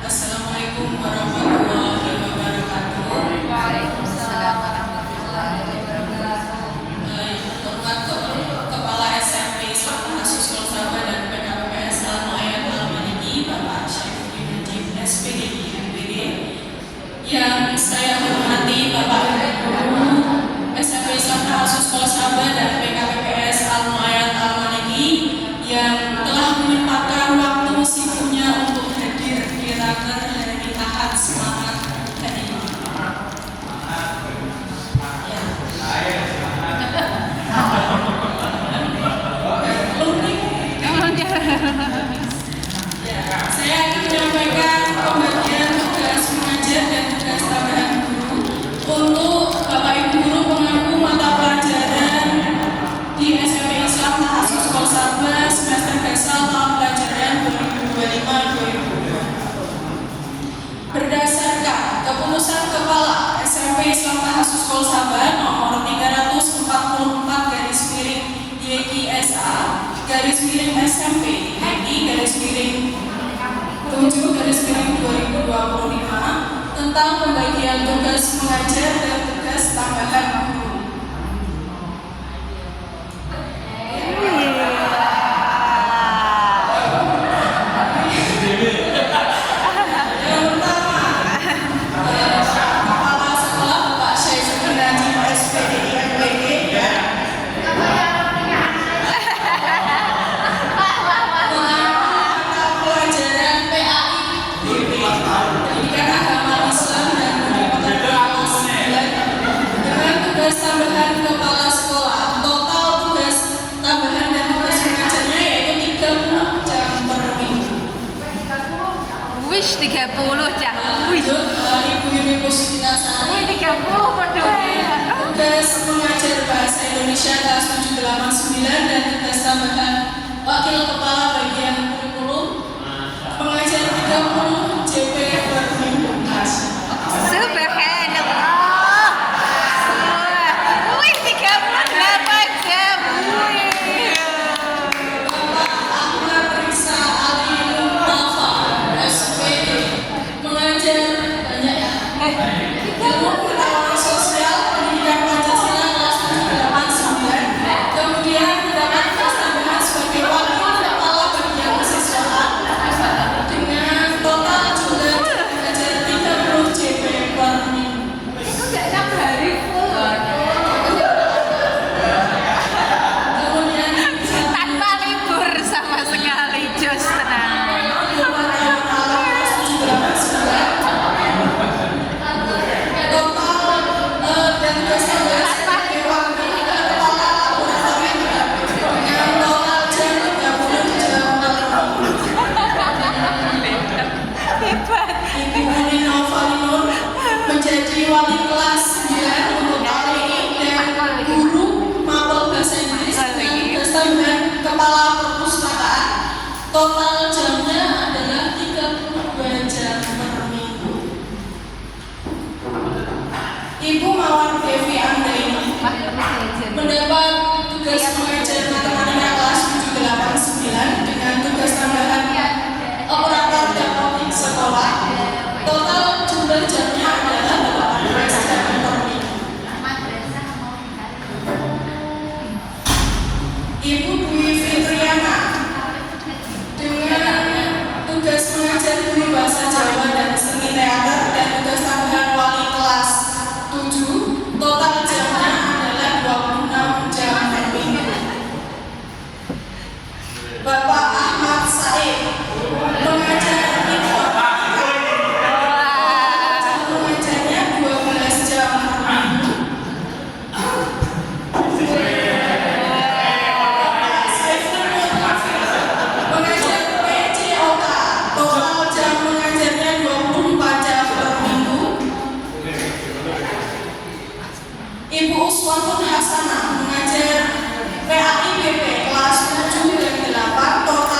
Assalamualaikum warahmatullahi wabarakatuh. Waalaikumsalam warahmatullahi wabarakatuh. Hormat Kepala SMP Islam Mahasiswa Sahabat dan PKPPS Al-Mu'ayyad Al-Maliki Bapak Syaifuddin Najib SPDI MPD, yang saya hormati Bapak Guru SMP Islam Mahasiswa Sahabat dan PKPPS Al-Mu'ayyad Al-Maliki yang telah menyempatkan waktu sibuknya untuk hadir di raker hari Ahad semangat hari ini. Saya akan menyampaikan pembagian tugas mengajar dan tugas tambahan guru untuk Bapak Ibu guru pemangku mata pelajaran di SMP Islam Mahasiswa Sahabat semester Gasal tahun pelajaran 2025-2026. Berdasarkan keputusan Kepala SMP Islam Mahasiswa Sahabat nomor 344/YKSA SMP YI-7/2025 tentang pembagian tugas mengajar dan tugas tambahan guru. Yang pertama, Kepala Sekolah Bapak Syaifuddin Najib SPDI MPD dan pelajaran PAI BP Pendidikan Agama Islam dan Budaya kelas 9 dengan tugas tambahan kepala sekolah. Total tugas tambahan dan tugas mengajarnya yaitu 30 jam per minggu. Wish 30 jam. Wish. Ibu Yuni Puspita Sari, 30 peduli. tugas mengajar bahasa Indonesia kelas 789 dan tugas tambahan wakil kepala bagian kurikulum mengajar 30 JP per minggu. Subhanallah. Wih, 38 jam. Wih. Bapak Ahmad Risa Ali Mustafa SPD mengajar banyak ya. Ilmu pengetahuan sosial pendidikan Pancasila kelas 789, kemudian mendapat tugas tambahan sebagai wakil kepala bagian kesiswaan dengan total jumlah mengajar 30 JP per minggu. Itu enggak setiap hari full. Kemudian Tanpa libur sama sekali, Jos, tenang. Hebat. Ibu Uni Novalinur menjadi wali kelas 9 untuk kali ini dan guru mapel bahasa Inggris dengan tugas tambahan kepala perpustakaan. Total jamnya adalah 32 jam per minggu. Ibu Mawar Devi Anggraini mendapat tugas mengajar matematika kelas 789 dengan tugas tambahan operator dapodik sekolah. Total jumlah jamnya adalah 18 jam per minggu. Ibu Dwi Fitriana dengan tugas mengajar guru bahasa Jawa dan seni teater dan tugas tambahan wali kelas 7. Total jamnya adalah 26 jam per minggu. Bapak Ahmad Said mengajar mengajarnya 12 jam per minggu. Mengajar PCOK, total jam mengajarnya 24 jam per minggu. Ibu Uswatun Hasanah mengajar PAI BP kelas 7 dan 8, total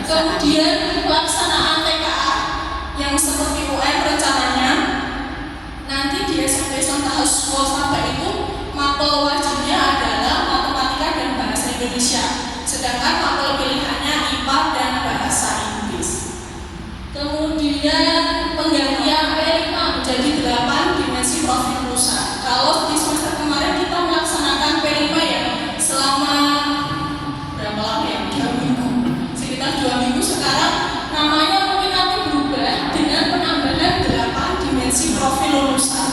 Kemudian pelaksanaan TKA yang seperti UN rencananya nanti di SMP Tahun Sekolah sampai itu mapel wajibnya adalah matematika dan bahasa Indonesia, sedangkan mapel pilihannya IPA dan bahasa Inggris. Kemudian penggantian P5 menjadi 8 dimensi profil lulusan. Kalau di semester kemarin kita melaksanakan P5 ya selama berapa lama ya? 2 minggu, sekitar 2 minggu. Sekarang namanya mungkin nanti berubah dengan penambahan 8 dimensi profil lulusan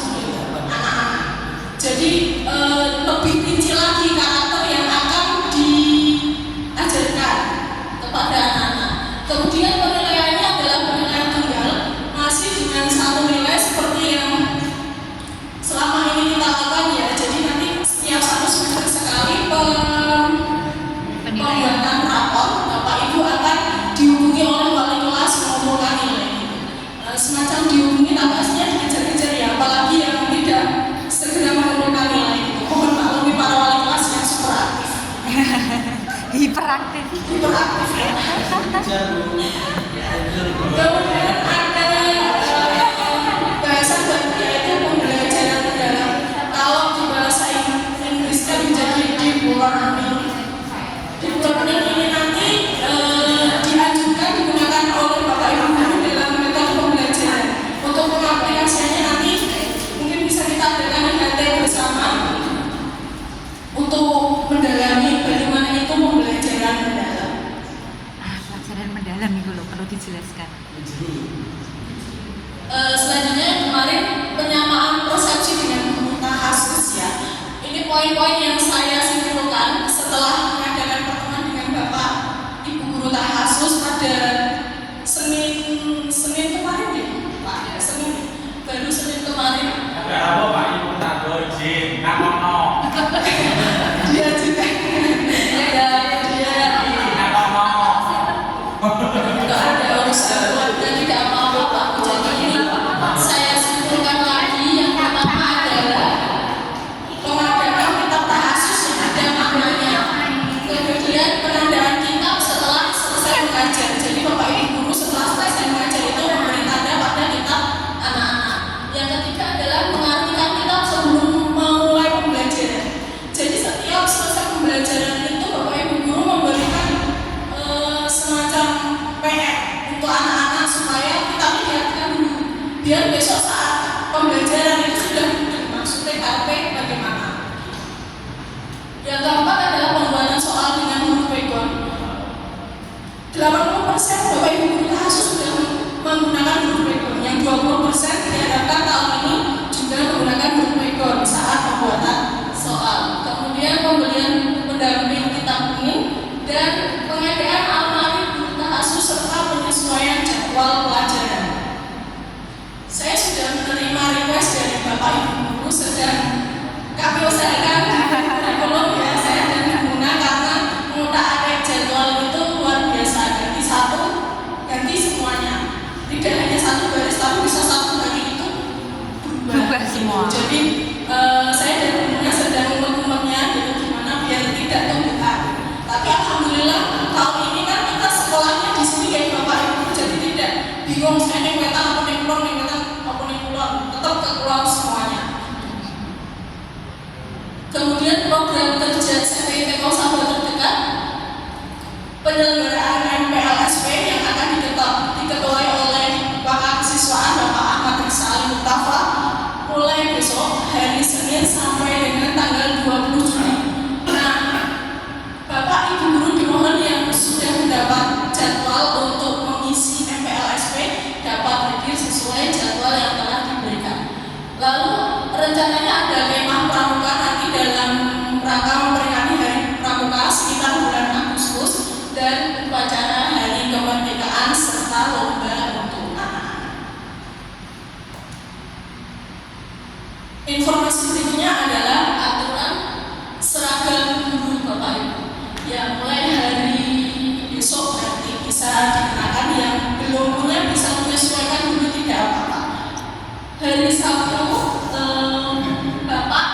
anak-anak. Jadi lebih rinci lagi karakter yang akan diajarkan kepada anak-anak. Kemudian penilaiannya adalah penilaian tunggal, masih dengan satu nilai seperti yang selama ini kita lakukan ya. Jadi nanti setiap 1 semester sekali pembuatan rapor, Bapak Ibu akan dihubungi oleh wali kelas mengumpulkan nilai. Semacam dihubungi tabasnya dikejar-kejar ya, apalagi yang tidak segera mengumpulkan nilai itu. Mohon maklumi para wali kelas yang super aktif. Hiperaktif. Hiperaktif ya. Kemudian ada bahasa baru yaitu pembelajaran mendalam. Kalau di bahasa Inggris kan menjadi deep learning. Deep learning ini nanti dianjurkan digunakan oleh Bapak Ibu guru dalam metode pembelajaran. Untuk pengaplikasiannya nanti mungkin bisa kita adakan IHT bersama untuk mendalami bagaimana itu pembelajaran mendalam. Pelajaran mendalam itu loh, perlu dijelaskan. Selanjutnya kemarin penyamaan persepsi dengan guru tahasus ya. Ini poin-poin yang saya simpulkan setelah mengadakan pertemuan dengan Bapak Ibu guru tahasus pada Senin kemarin ya, Pak. Ya, baru Senin kemarin. Ada apa Pak Ibu tak izin, nak ngomong. Dia juga ya dia Nak ngomong. tidak ada urusan keluarga, tidak apa-apa Pak. Jadi ini saya simpulkan lagi, yang pertama adalah pengadaan kitab tahasus yang ada maknanya. Kemudian penandaan kitab setelah selesai mengajar. Jadi Bapak Ibu guru setelah selesai mengajar itu memberi tanda pada kitab anak-anak. Yang ketiga adalah mengartikan kitab sebelum memulai pembelajaran. Jadi setiap selesai pembelajaran itu Bapak Ibu guru memberikan semacam PR untuk anak-anak supaya kitabnya diartikan dulu, biar besok saat pembelajaran itu sudah maksudnya TKP bagaimana. Yang keempat adalah pembuatan soal dengan huruf pegon. 80% Bapak Ibu guru tahasus sudah menggunakan huruf pegon. Yang 20% diharapkan tahun ini juga menggunakan huruf pegon saat pembuatan soal. Kemudian pembelian pendamping kitab kuning dan pengadaan almari guru tahasus serta penyesuaian jadwal pelajaran. Saya sudah menerima request dari Bapak Ibu guru, sedang kami usahakan kurikulum ya, saya dan Bunda karena mengutak-atik jadwal itu luar biasa. Ganti satu, ganti semuanya. Tidak hanya satu garis, tapi bisa satu hari itu berubah semua. Jadi saya dan Bunda sedang mengumpulnya gitu gimana biar tidak terbuka. Tapi alhamdulillah tahun ini kan kita sekolahnya di sini kayak Bapak Ibu, jadi tidak bingung saya nih wetan apa nih kulon, tetap ke kulon semuanya. Kemudian program kerja CPIT Sahabat Terdekat, penyelenggaraan MPLSP yang akan diketuai oleh Bapak Kesiswaan Bapak Ahmad Risa Ali Mustafa mulai besok hari Senin sampai dengan tanggal 20 Juli. Nah, Bapak Ibu guru dimohon yang sudah mendapat jadwal untuk mengisi MPLSP dapat hadir sesuai jadwal yang telah diberikan. Lalu rencananya ada kemah pramuka nanti dalam rangka memperingati Hari Pramuka sekitar bulan Agustus dan upacara Hari Kemerdekaan serta lomba untuk anak-anak. Informasi berikutnya adalah aturan seragam guru Bapak Ibu yang mulai hari besok nanti bisa dikenakan, yang belum punya bisa menyesuaikan dulu tidak apa-apa. Hari Sabtu Bapak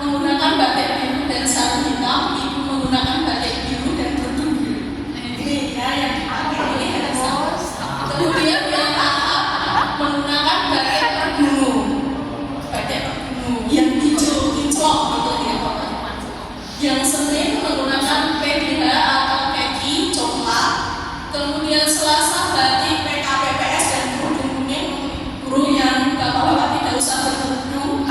menggunakan batik biru dan sarung hitam, Ibu menggunakan batik biru dan kerudung biru. Ini ya yang dipakai. Kemudian Selasa batik PKPPS dan kerudung kuning, guru yang bapak-bapak tidak usah berkerudung.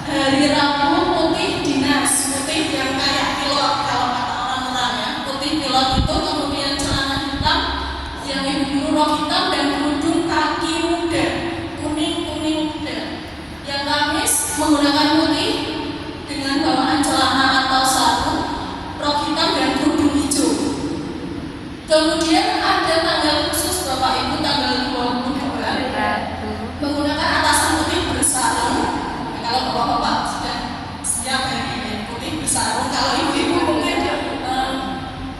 Hari Rabu putih dinas, putih yang kayak pilot kalau kata orang-orang ya, putih pilot itu, kemudian celana hitam yang ibu rok hitam dan kerudung kaki muda, kuning muda. Yang Kamis menggunakan putih dengan bawaan celana atau sarung, rok hitam dan kerudung hijau. Kemudian ada tanggal khusus Bapak Ibu tanggal 22 menggunakan atasan putih bersarung. Kalau bapak-bapak sudah siap dari putih bersarung, kalau ibu-ibu mungkin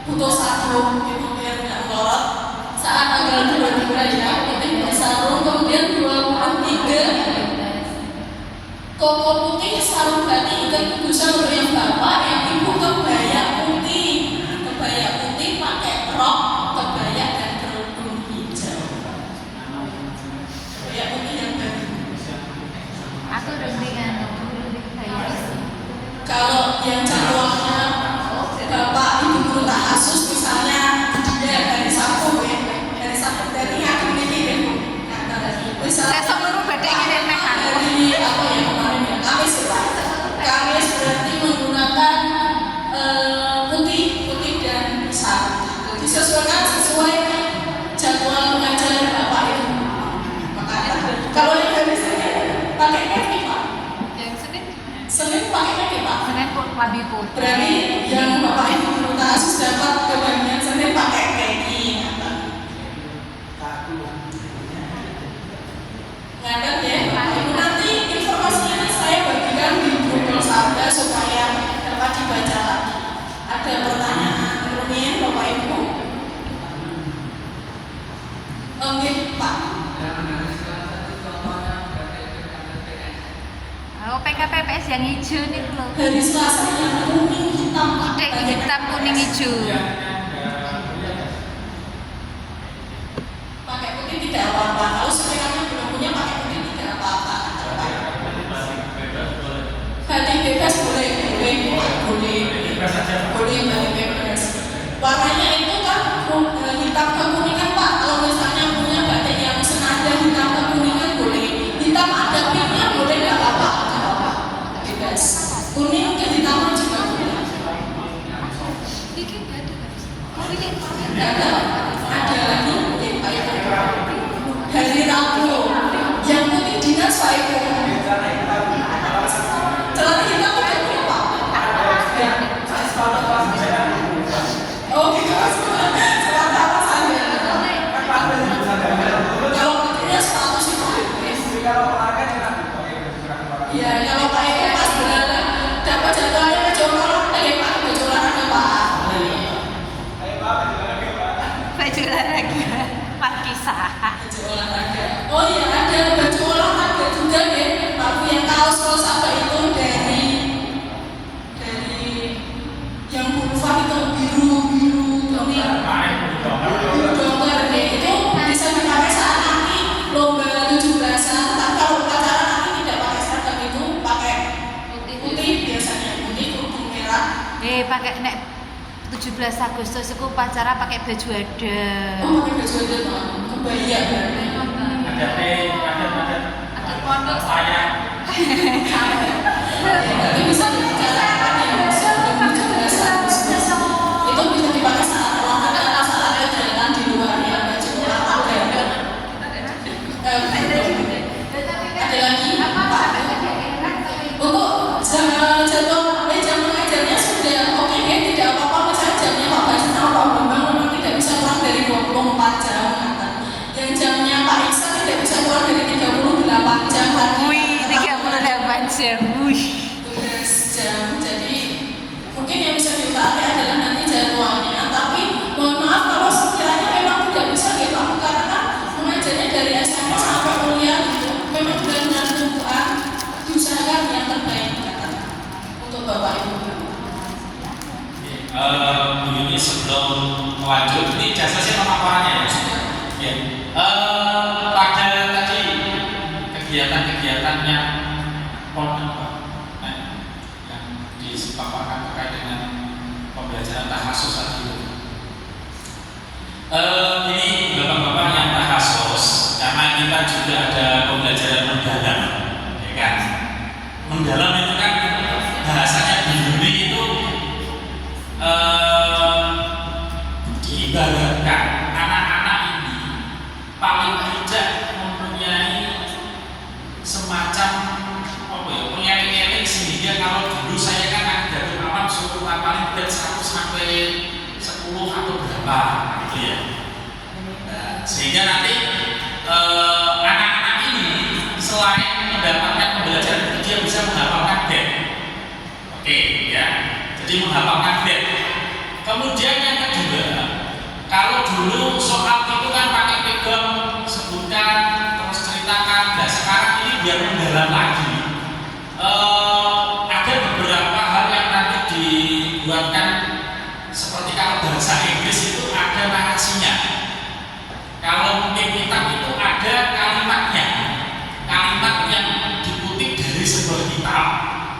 butuh sarung gitu biar tidak melorot. Saat tanggal 22 ya putih bersarung. Kemudian 23 koko putih sarung batik ikat kugusan untuk yang bapak, yang ibu kebaya putih. Kebaya putih pakai rok, kebaya dan kerudung hijau. Kebaya putih yang baru. Aku dengan Kalau yang jadwalnya bapak ibu guru tahasus misalnya dia dari Sabtu ya, dari aku ini ya. saya seluruh batik ini mekan. Dari apa ya kemarin ya, Kamis ya. Kamis berarti menggunakan putih dan sarung. Disesuaikan sesuai jadwal mengajar bapak ibu. Makanya kalau yang dari sini pakai kaki pak. Yang Senin pakai kaki pak. Senin lebih putih. Berarti yang bapak ibu guru tahasus dapat kebagian Senin pakai kaki. Ngadat ya, nanti informasi ini saya bagikan di Google Sabda supaya dapat dibaca lagi. Ada pertanyaan rumit Bapak Ibu? Oke Pak. Oh, PKPPS yang hijau nih loh. Hari Selasa yang kuning hitam Pak. Putih hitam kuning hijau. Pakai putih tidak apa-apa. Kalau sekiranya belum punya pakai putih tidak apa-apa. Batik bebas boleh batik bebas. Warnanya itu kan hitam kekuningan Pak. Kalau misalnya punya batik yang senada hitam kekuningan boleh. Hitam ada pinknya boleh nggak apa-apa. Bebas. Kuning kehitaman juga boleh. Nggak ada lagi mungkin Pak Ibu. Hari Rabu yang putih dinas Pak Ibu. Celana hitam udah punya Pak. Oh gitu. Celana apa saja. Kalau putihnya sepatu sih Pak. Iya, kalau Pak Ibu pas berada dapat jadwalnya baju olahraga ya Pak, baju olahraga Pak. Baju olahraga Markisa. Baju olahraga. Oh iya ada baju olahraga juga ya. Pak yang kaos apa itu dari yang kurva itu biru kuning. Biru dokter deh itu bisa dipakai saat nanti lomba 17-an. Tapi kalau upacara nanti tidak pakai seragam itu pakai putih biasanya putih kerudung merah. Pakai nek 17 Agustus aku upacara pakai baju adat. Oh pakai baju adat Pak. Kebaya berarti. Ada pondok saya. Tapi bisa dibicarakan ya sebelum 17 Agustus. Itu bisa dipakai saat olahraga, saat ada jalan di luar ya baju olahraga. Ada lagi Pak. Untuk jam mengajarnya sudah oke ya, tidak apa-apa misalnya jamnya Pak Baca sama Pak Bambang memang tidak bisa kurang dari 24 jam. Yang jamnya Pak Iksan tidak bisa kurang dari 38 jam. Wih, 38 jam. Wih. 12 jam. Jadi mungkin yang bisa diutak adalah nanti jadwalnya. Tapi mohon maaf kalau sekiranya memang tidak bisa ya Pak, karena kan mengajarnya dari SMP sampai kuliah gitu. Memang benar-benar tumpuan diusahakan yang terbaik untuk Bapak Ibu. Bu Yuni sebelum lanjut, ini jasa sih pemaparannya ya. Pada tadi kegiatan-kegiatan yang yang dipaparkan terkait dengan pembelajaran tahasus tadi itu. Ini bapak-bapak yang tahasus, karena kita juga ada pembelajaran mendalam, ya kan? Mendalam itu kan bahasanya di Yuni itu diibaratkan anak-anak ini paling tidak mempunyai semacam apa ya, pengeling-eling sehingga kalau dulu saya kan ada pengalaman suruh paling tidak 100 sampai 10 atau berapa gitu ya. Nah, sehingga nanti anak-anak ini selain mendapatkan pembelajaran itu dia bisa menghafalkan bed. Oke ya. Jadi menghafalkan bed. Kemudian yang kedua, kalau dulu soal itu kan pakai pegang, sebutkan, terus ceritakan. Nah sekarang ini biar mendalam lagi. Ada beberapa hal yang nanti dibuatkan seperti kalau bahasa Inggris itu ada narasinya. Kalau mungkin kitab itu ada kalimatnya, kalimat yang dikutip dari sebuah kitab,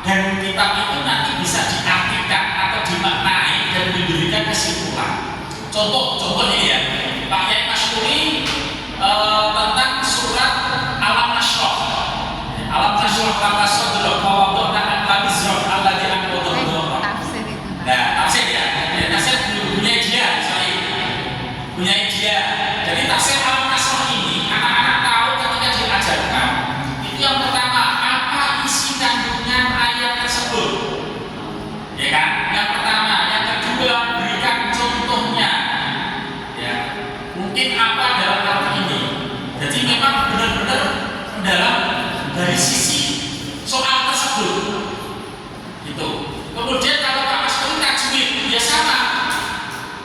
dan kitab itu nanti bisa diartikan atau dimaknai dan diberikan kesimpulan. Contoh ini ya, Pak Yai Masyuri tentang surat Al-Nashrah. Al-Nashrah kama sadra wa wada'na al-bizra alladhi anqadha. Tafsir itu. Nah, tafsir ya. Tafsir punya dia, saya punya dia. Jadi tafsir Al-Nashrah ini anak-anak tahu ketika diajarkan. Itu yang pertama, apa isi kandungan ayat tersebut? Ya kan? Yang pertama, yang kedua, berikan contohnya. Ya. Mungkin apa dalam hal ini? Jadi memang benar-benar mendalam dari sisi soal tersebut. Itu. Kemudian kalau Pak Mas itu tajwid, ya sama.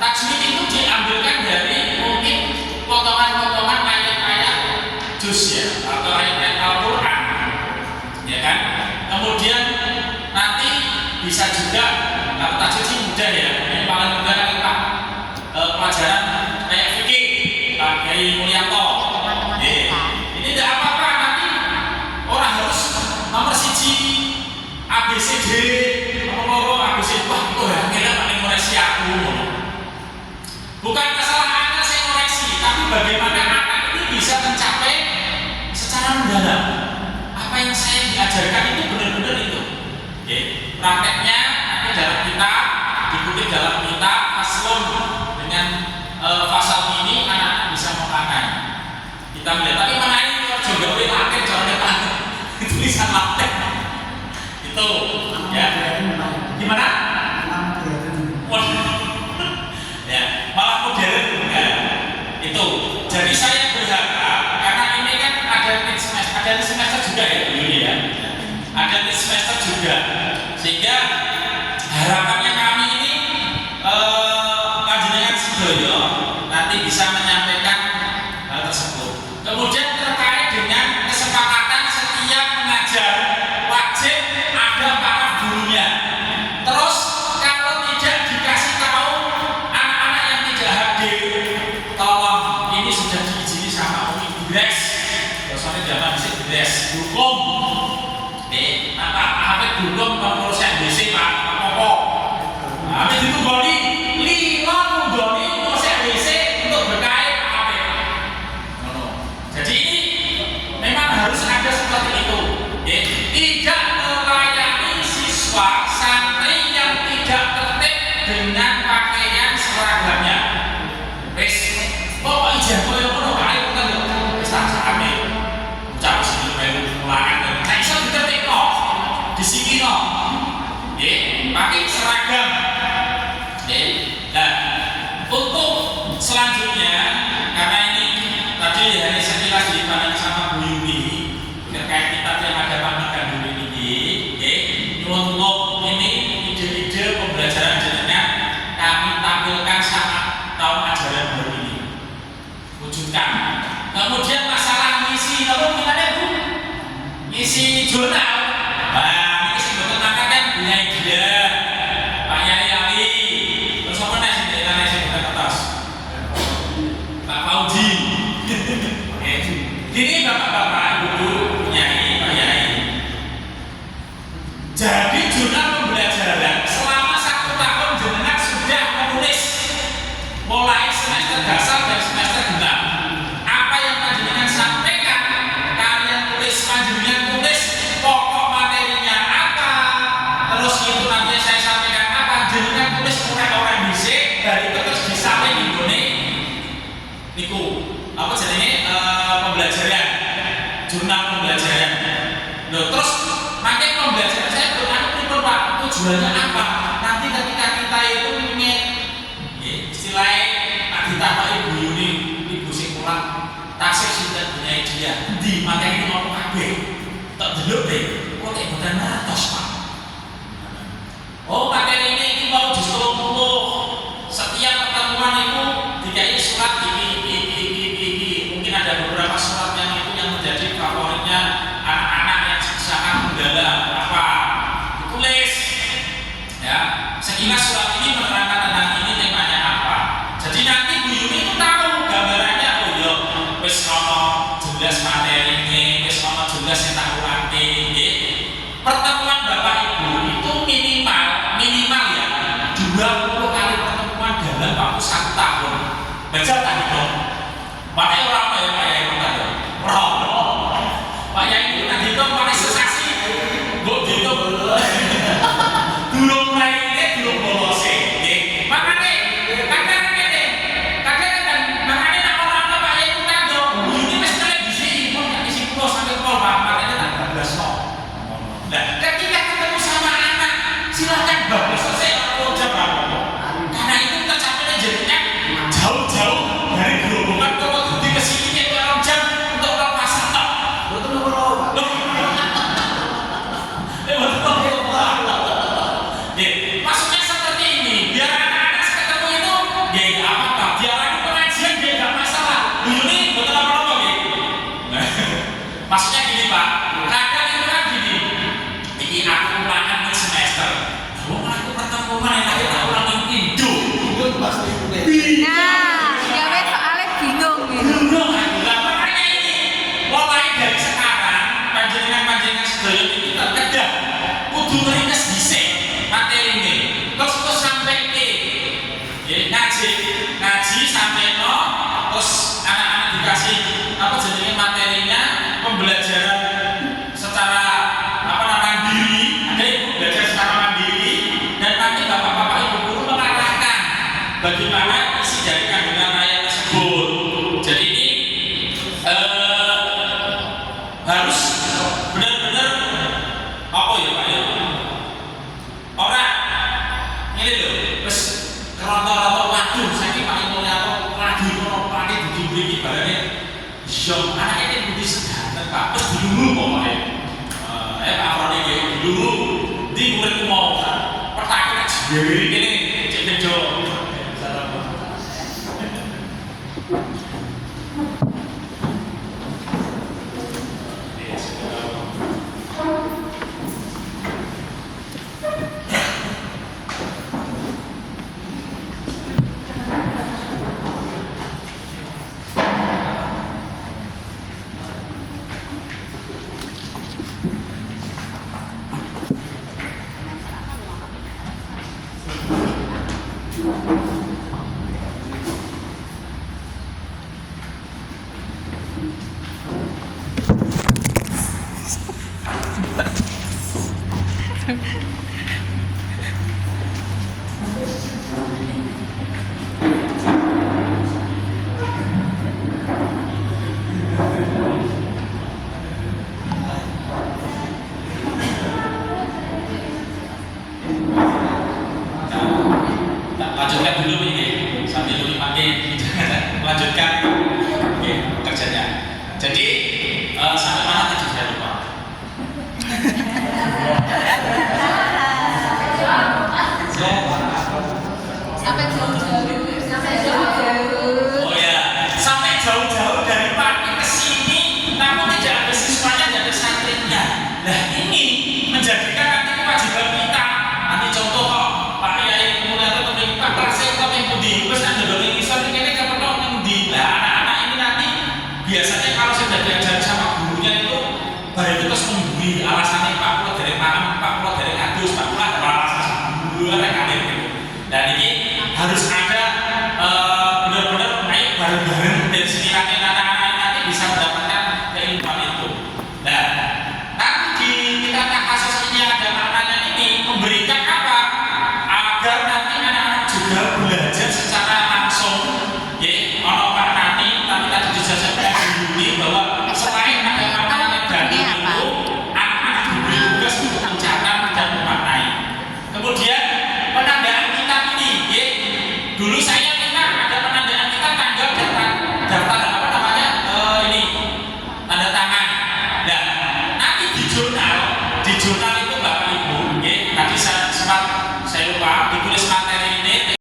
Tajwid itu diambilkan dari mungkin potongan-potongan ayat-ayat juz ya, atau ayat-ayat Al-Quran, ya kan? Kemudian nanti bisa juga kalau tajwid sih mudah ya, ini paling mudah kan Pak pelajaran kayak fikih Pak Kiai Mulyanto. Ini tidak apa-apa nanti orang harus nomor siji ABCD, nomor ABCD, wah itu akhirnya paling koreksi aku. Bukan kesalahannya saya koreksi, tapi bagaimana anak ini bisa mencapai secara mendalam apa yang saya diajarkan itu benar-benar itu. Oke, prakteknya nanti dalam kitab, dikutip dalam kitab paslon dengan pasal ini anak-anak bisa memaknai. Kita melihat, tapi mana ini juga boleh pakai jangan tulisan latin itu ya gimana? Ya malah modern ya. Itu jadi saya berharap karena ini kan ada semester juga ya dulu ya, ada semester juga, sehingga harapannya kami ini panjenengan sedoyo nanti bisa menyampaikan hal tersebut. Kemudian terkait dengan kesepakatan setiap mengajar wajib ada para gurunya. Terus kalau tidak dikasih tahu anak-anak yang tidak hadir, tolong ini sudah diizini sama Umi Bires. Soalnya zaman itu Bires hukum. Apa hukum kalau saya BC Pak Popo. Habis itu goni lima goni mau saya BC untuk berkait apa? Jadi ini memang harus ada seperti itu. Tidak melayani siswa santri yang tidak tertib dengan pakaian seragamnya. Wes, pokok ijazah koyo ngono kae kan yo wis tak sakame. Ucap sing melu mulangan. Nek iso ditertibno, disikino. Nggih, pakai seragam. Nggih. Nah, untuk selanjutnya karena ini tadi hanya sekilas dipandang sama Bu Yuni terkait kitab yang ada pandangan dulu ini, untuk ini ide-ide pembelajaran jenengan kami tampilkan saat tahun ajaran baru ini wujudkan. Kemudian masalah ngisi, kalau gimana Bu? Ngisi jurnal, nah ini sebetulnya kan punya ide Pak Yai Ali, terus apa nih ceritanya sih bukan kertas? Pak Fauji. Ini bapak-bapak, ibu-ibu, Nyai, Pak Yai. Jadi jurnal pembelajaran selama 1 tahun jenengan sudah menulis mulai semester dasar pembelajaran, jurnal pembelajaran. Loh, terus makanya pembelajaran saya berarti Pak, tujuannya apa? Nanti ketika kita itu punya istilahnya kita Pak Ibu Yuni, Ibu Sikulang, tasik sudah punya dia di materi ini ngomong kabeh tak delok deh, kok kayak bukan natos Pak. Oh materi ini mau diseluruh setiap pertemuan itu dikai surat ini mungkin ada beberapa surat yang itu yang menjadi favoritnya anak-anak yang sangat mendalam apa ditulis ya sekilas surat ini menerangkan tentang ini temanya apa. Jadi nanti Bu Yuni itu tahu gambarannya. Oh iya wis ono jelas materi ini, wis ono jelas yang tak urate nggih. Pertemuan Bapak Ibu itu minimal ya 20 kali pertemuan dalam waktu 1 tahun. Baca tak dong. Pak Yai ora apa ya Pak Yai kok. Ora. Pak Yai itu tadi itu pakai sesasi. Mbok ditu. Durung raine durung bolose nggih. Makane kadang ngene. Kadang kan makane nek ora ana Pak Yai itu kandho. Ini wis televisi pun gak isi pulau sampai pulau Pak. Makane tak bablas kok. Nah, ketika ketemu sama anak, silakan bablas selesai kalau jam berapa. Karena itu tercapainya jadinya jauh-jauh dari gerobongan kalau di kesini orang jam untuk orang pasar tak. Betul apa? Maksudnya seperti ini, biar anak-anak ketemu itu, ya nggak apa-apa. Biar aku pengajian dia nggak masalah. Ini betul apa gitu? Maksudnya gini Pak, kadang itu kan gini. Ini aku ulangan di semester. Kalau aku pertemuan yang lagi tak ulang yang Indo. Nah, gawe soalnya bingung gitu. Bingung aku. Lah makanya ini, mulai dari sekarang, panjenengan sedaya ini terkedah. Kudu ngeringes dhisik materi ini. Terus sampai ke ngaji sampai no. Terus anak-anak dikasih apa jadinya materinya pembelajaran secara mandiri. Ada ibu belajar secara mandiri dan nanti bapak-bapak ibu guru mengarahkan bagaimana isi dari kandungan raya tersebut. Jadi ini harus benar-benar apa ya Pak ya? Orang ini loh, terus kerontor-rontor waduh, saya Pak Imo atau lagi lagi begini ibaratnya, jom anak ini budi sedanten Pak, terus dulu pokoknya, Pak Afroni kayak dulu, di muridku mau pertanyaan sendiri ini, cek jauh. Lanjutkan dulu ini sambil dipakai lanjutkan kerjanya. Jadi sampai mana tadi saya lupa. Sampai jauh-jauh. Oh ya, sampai jauh-jauh dari Pati ke sini, namun tidak ada siswanya, tidak ada santrinya. Nah ini menjadikan nanti kewajiban kita. Nanti contoh kok Pak Yai mulai atau Pak Prase atau yang budi, terus ada dongeng isor ini kan perlu yang budi. Nah anak-anak ini nanti biasanya kalau sudah diajar sama gurunya itu baru itu terus memberi alasannya Pak Pulau dari Panam, Pak Pulau dari Adus, Pak Pulau ada alasan guru rekamin gitu. Dan ini harus ada benar-benar ayo bareng-bareng dari sini anak-anak nanti bisa mendapatkan keilmuan itu. Nah, nanti di kita kasus ini ada maknanya ini memberikan apa? Agar nanti anak-anak juga belajar secara langsung, ya, orang nanti tapi tadi dijelaskan ini bahwa Dulu saya